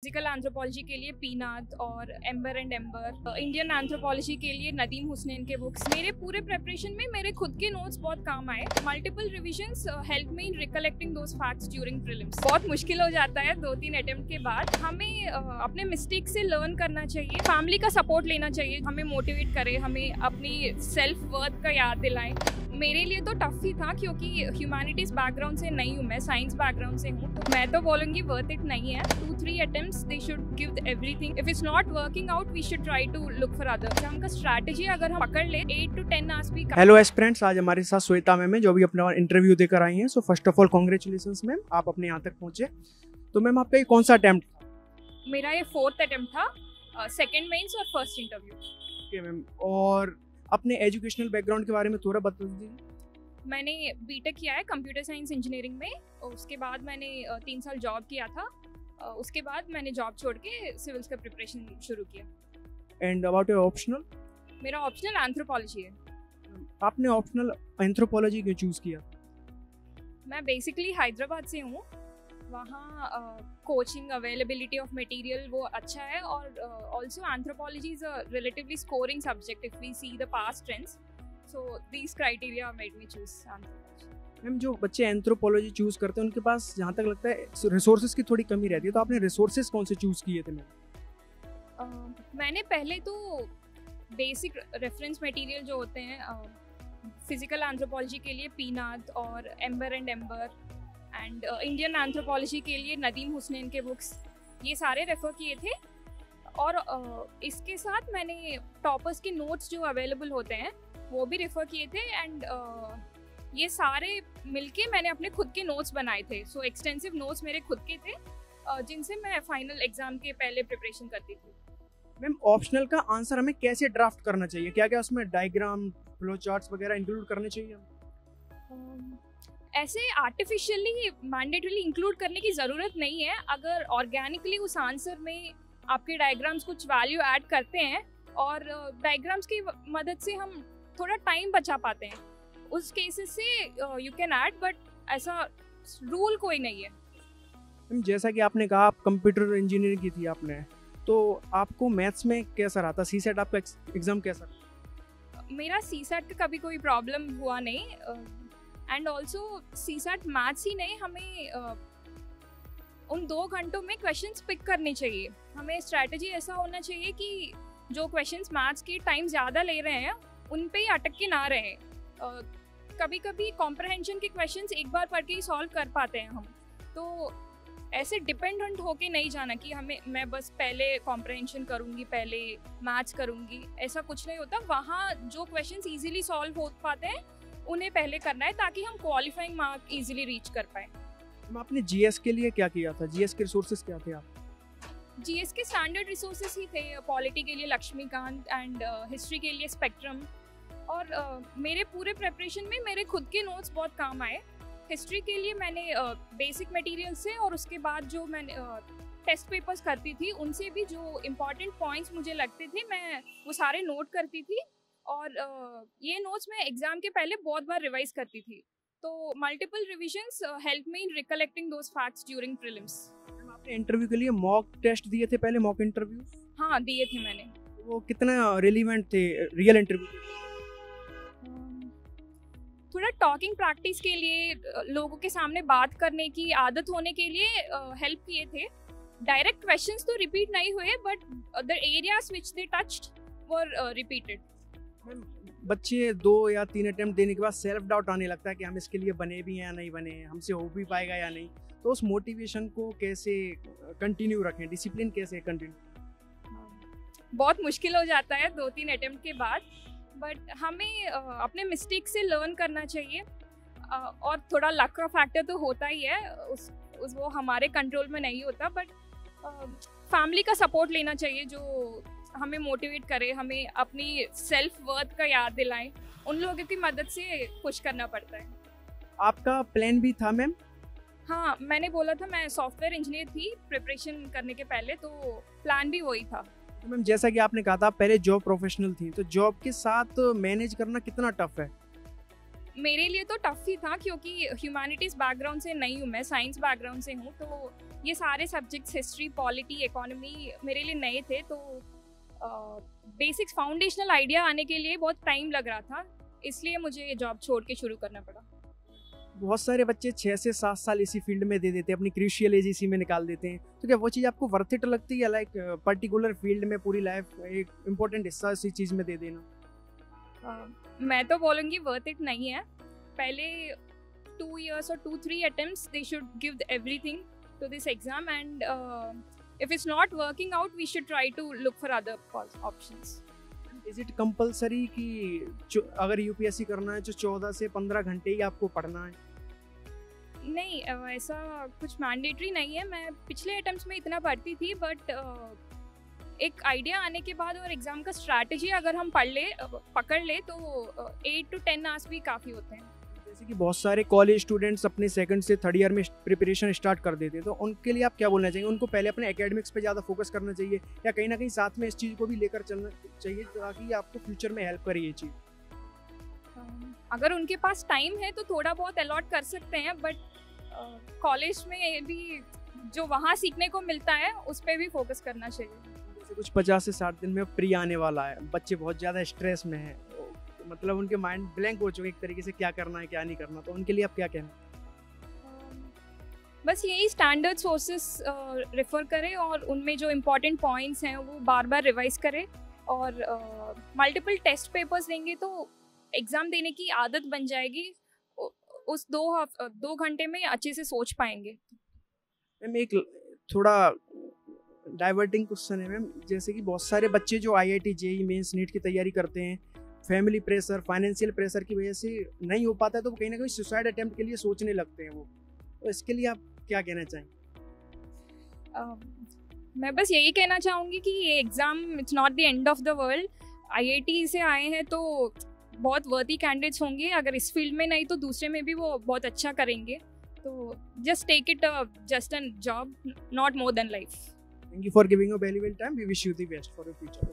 Physical anthropology के लिए पीनाथ और amber and amber, Indian anthropology के लिए नदीम हुसैन के बुक्स। मेरे पूरे प्रेपरेशन में मेरे खुद के नोट्स बहुत काम आए। Multiple revisions help me in recollecting those facts during prelims. बहुत मुश्किल हो जाता है 2-3 अटेम्प्ट के बाद। हमें अपने मिस्टेक से लर्न करना चाहिए, फैमिली का सपोर्ट लेना चाहिए, हमें मोटिवेट करे, हमें अपनी सेल्फ वर्थ का याद दिलाएं। मेरे लिए तो टफ ही था क्योंकि ह्यूमैनिटीज बैकग्राउंड से नहीं हूँ, मैं साइंस बैकग्राउंड से हूँ, तो मैं तो बोलूँगी वर्थ इट नहीं है। 2-3 attempts they should give everything. If it's not working out we should try to look for other. Exam का स्ट्रैटेजी अगर हम पकड़ ले 8 to 10 आवर्स भी। हेलो एस्पिरेंट्स, आज हमारे साथ श्वेता मैम है जो भी अपना इंटरव्यू देकर आई हैं। So first of all congratulations ma'am, आप अपने यहाँ तक पहुँचे। तो मैम आपका ये कौन सा अटेम्प्ट था? मेरा ये 4th अटेम्प्ट था, सेकंड मेंस और फर्स्ट इंटरव्यू। ओके मैम, और अपने एजुकेशनल बैकग्राउंड के बारे में थोड़ा बता दीजिए। मैंने बीटेक किया है कंप्यूटर साइंस इंजीनियरिंग में, और उसके बाद मैंने 3 साल जॉब किया था। उसके बाद मैंने जॉब छोड़ के सिविल्स का प्रिपरेशन शुरू किया। And about your optional? मेरा ऑप्शनल एंथ्रोपोलॉजी है। आपने ऑप्शनल एंथ्रोपोलॉजी क्यों चूज़ किया? मैं बेसिकली हैदराबाद से हूँ, वहाँ कोचिंग अवेलेबिलिटी ऑफ मटेरियल वो अच्छा है, और also anthropology is a relatively scoring subject if we see the past trends, so these criteria made me choose anthropology. Ma'am जो बच्चे एंथ्रोपोलॉजी चूज़ करते हैं उनके पास जहाँ तक लगता है रिसोर्सेज की थोड़ी कमी रहती है, तो आपने रिसोर्सेज कौन से चूज़ किए थे मैम? मैंने पहले तो बेसिक रेफरेंस मटेरियल जो होते हैं फिजिकल एंथ्रोपोलॉजी के लिए पीनाथ और amber and amber, and Indian anthropology के लिए नदीम हुसैन के बुक्स, ये सारे रेफ़र किए थे। और इसके साथ मैंने टॉपर्स के नोट्स जो अवेलेबल होते हैं वो भी रेफ़र किए थे, एंड ये सारे मिलके मैंने अपने खुद के नोट्स बनाए थे। सो एक्सटेंसिव नोट्स मेरे खुद के थे जिनसे मैं फाइनल एग्ज़ाम के पहले प्रिपरेशन करती थी। मैम ऑप्शनल का आंसर हमें कैसे ड्राफ्ट करना चाहिए? क्या क्या उसमें डायग्राम, फ्लो चार्ट्स वगैरह इंक्लूड करने चाहिए? ऐसे आर्टिफिशियली मैंडेटरीली इंक्लूड करने की ज़रूरत नहीं है। अगर ऑर्गेनिकली उस आंसर में आपके डायग्राम्स कुछ वैल्यू ऐड करते हैं और डायग्राम्स की मदद से हम थोड़ा टाइम बचा पाते हैं, उस केसेस से यू कैन ऐड, बट ऐसा रूल कोई नहीं है। मैम जैसा कि आपने कहा आप कंप्यूटर इंजीनियरिंग की थी आपने, तो आपको मैथ्स में कैसा रहा था? सीसेट आपका एग्ज़ाम कैसा रहा? मेरा सीसेट का कभी कोई प्रॉब्लम हुआ नहीं, एंड ऑल्सो सीसेट मैथ्स ही नहीं, हमें उन 2 घंटों में क्वेश्चंस पिक करने चाहिए। हमें स्ट्रैटेजी ऐसा होना चाहिए कि जो क्वेश्चंस मैथ्स के टाइम ज़्यादा ले रहे हैं उन पे ही अटक के ना रहें। कभी कभी कॉम्प्रहेंशन के क्वेश्चंस एक बार पढ़ के ही सॉल्व कर पाते हैं हम, तो ऐसे डिपेंडेंट होके नहीं जाना कि मैं बस पहले कॉम्प्रहेंशन करूँगी, पहले मैथ्स करूँगी, ऐसा कुछ नहीं होता। वहाँ जो क्वेश्चंस इजीली सॉल्व हो पाते हैं उन्हें पहले करना है ताकि हम क्वालिफाइंग मार्क इजीली रीच कर पाएँ। आपने जीएस के लिए क्या किया था? जीएस के रिसोर्सेज क्या थे आप? जीएस के स्टैंडर्ड रिसोर्सेज ही थे, पॉलिटी के लिए लक्ष्मीकांत एंड हिस्ट्री के लिए स्पेक्ट्रम। और मेरे पूरे प्रेपरेशन में मेरे खुद के नोट्स बहुत काम आए। हिस्ट्री के लिए मैंने बेसिक मटेरियल से, और उसके बाद जो मैंने टेस्ट पेपर्स करती थी उनसे भी जो इम्पॉर्टेंट पॉइंट्स मुझे लगते थे मैं वो सारे नोट करती थी, और ये नोट्स मैं एग्ज़ाम के पहले बहुत बार रिवाइज करती थी। तो multiple revisions help me in recollecting those facts during prelims. आपने इंटरव्यू के लिए मॉक टेस्ट दिए थे पहले, मॉक इंटरव्यू? हाँ, दिए थे मैंने। वो कितना रिलेवेंट थे रियल इंटरव्यू? थोड़ा टॉकिंग प्रैक्टिस के लिए, लोगों के सामने बात करने की आदत होने के लिए हेल्प किए थे। डायरेक्ट क्वेश्चंस तो रिपीट नहीं हुए, but the areas which they touched were repeated. बच्चे 2 या 3 अटेम्प्ट देने के बाद सेल्फ डाउट आने लगता है कि हम इसके लिए बने भी हैं या नहीं बने, हमसे हो भी पाएगा या नहीं, तो उस मोटिवेशन को कैसे कंटिन्यू रखें, डिसिप्लिन कैसे कंटिन्यू? बहुत मुश्किल हो जाता है 2-3 अटेम्प्ट के बाद, बट हमें अपने मिस्टेक से लर्न करना चाहिए, और थोड़ा लक का फैक्टर तो होता ही है, वो हमारे कंट्रोल में नहीं होता, बट फैमिली का सपोर्ट लेना चाहिए जो हमें मोटिवेट करे, हमें अपनी सेल्फ वर्थ का याद दिलाएं। उन लोगों की मदद से पुश करना पड़ता है। आपका प्लान भी था मैम? हाँ, मैंने बोला था मैं सॉफ्टवेयर इंजीनियर थी प्रिपरेशन करने के पहले, तो प्लान भी वही था। तो मैम जैसा कि आपने कहा था पहले जॉब प्रोफेशनल थी, तो जॉब के साथ मैनेज करना कितना टफ है? मेरे लिए तो टफ ही था क्योंकि ह्यूमैनिटीज़ बैकग्राउंड से नहीं हूँ मैं, साइंस बैकग्राउंड से हूँ, तो ये सारे सब्जेक्ट्स हिस्ट्री, पॉलिटी, इकोनॉमी मेरे लिए नए थे, तो बेसिक्स फाउंडेशनल आइडिया आने के लिए बहुत टाइम लग रहा था, इसलिए मुझे ये जॉब छोड़ के शुरू करना पड़ा। बहुत सारे बच्चे 6 से 7 साल इसी फील्ड में दे देते हैं, अपनी क्रूशियल एज इसी में निकाल देते हैं, तो क्या वो चीज़ आपको वर्थ इट लगती है, लाइक पर्टिकुलर फील्ड में पूरी लाइफ एक इम्पोर्टेंट हिस्सा इसी चीज़ में दे देना? मैं तो बोलूँगी वर्थ इट नहीं है। पहले 2 years और 2-3 attempts they should give everything to this exam, and if it's not working out we should try to look for other options. Is it compulsory कि अगर यूपीएससी करना है तो 14 से 15 घंटे ही आपको पढ़ना है? नहीं, ऐसा कुछ मैंडेटरी नहीं है। मैं पिछले अटेम्प्ट्स में इतना पढ़ती थी, बट एक आइडिया आने के बाद और एग्ज़ाम का स्ट्रैटेजी अगर हम पकड़ ले तो 8 to 10 आवर्स भी काफ़ी होते हैं। जैसे कि बहुत सारे कॉलेज स्टूडेंट्स अपने सेकंड से थर्ड ईयर में प्रिपरेशन स्टार्ट कर देते हैं, तो उनके लिए आप क्या बोलना चाहिए? उनको पहले अपने एकेडमिक्स पे ज़्यादा फोकस करना चाहिए या कहीं ना कहीं साथ में इस चीज़ को भी लेकर चलना चाहिए ताकि आपको फ्यूचर में हेल्प करे ये चीज़? अगर उनके पास टाइम है तो थोड़ा बहुत अलॉट कर सकते हैं, बट कॉलेज में भी जो वहाँ सीखने को मिलता है उस पर भी फोकस करना चाहिए। जैसे कुछ 50 से 60 दिन में प्री आने वाला है, बच्चे बहुत ज़्यादा स्ट्रेस में हैं, मतलब उनके माइंड ब्लैंक हो चुके एक तरीके से, क्या करना है क्या नहीं करना, तो उनके लिए आप क्या कहना? बस यही स्टैंडर्ड सोर्सेस रेफर करें और उनमें जो इम्पोर्टेंट पॉइंट्स हैं वो बार बार रिवाइज करें, और मल्टीपल टेस्ट पेपर्स देंगे तो एग्ज़ाम देने की आदत बन जाएगी, उस 2 घंटे में अच्छे से सोच पाएंगे। मैम एक थोड़ा डाइवर्टिंग क्वेश्चन है मैम, जैसे कि बहुत सारे बच्चे जो IIT JEE मेंस नीट की तैयारी करते हैं, फैमिली प्रेशर, फाइनेंशियल प्रेशर की वजह से नहीं हो पाता है, तो कहीं ना कहीं सुसाइड अटेम्प्ट के लिए सोचने लगते हैं वो, तो इसके लिए आप क्या कहना चाहेंगे? मैं बस यही कहना चाहूँगी कि ये exam it's not the end of the world. IIT से आए हैं तो बहुत वर्दी कैंडिडेट्स होंगे, अगर इस फील्ड में नहीं तो दूसरे में भी वो बहुत अच्छा करेंगे, तो just take it just an job, not more than life. Thank you for giving your valuable time. We wish you the best for your future.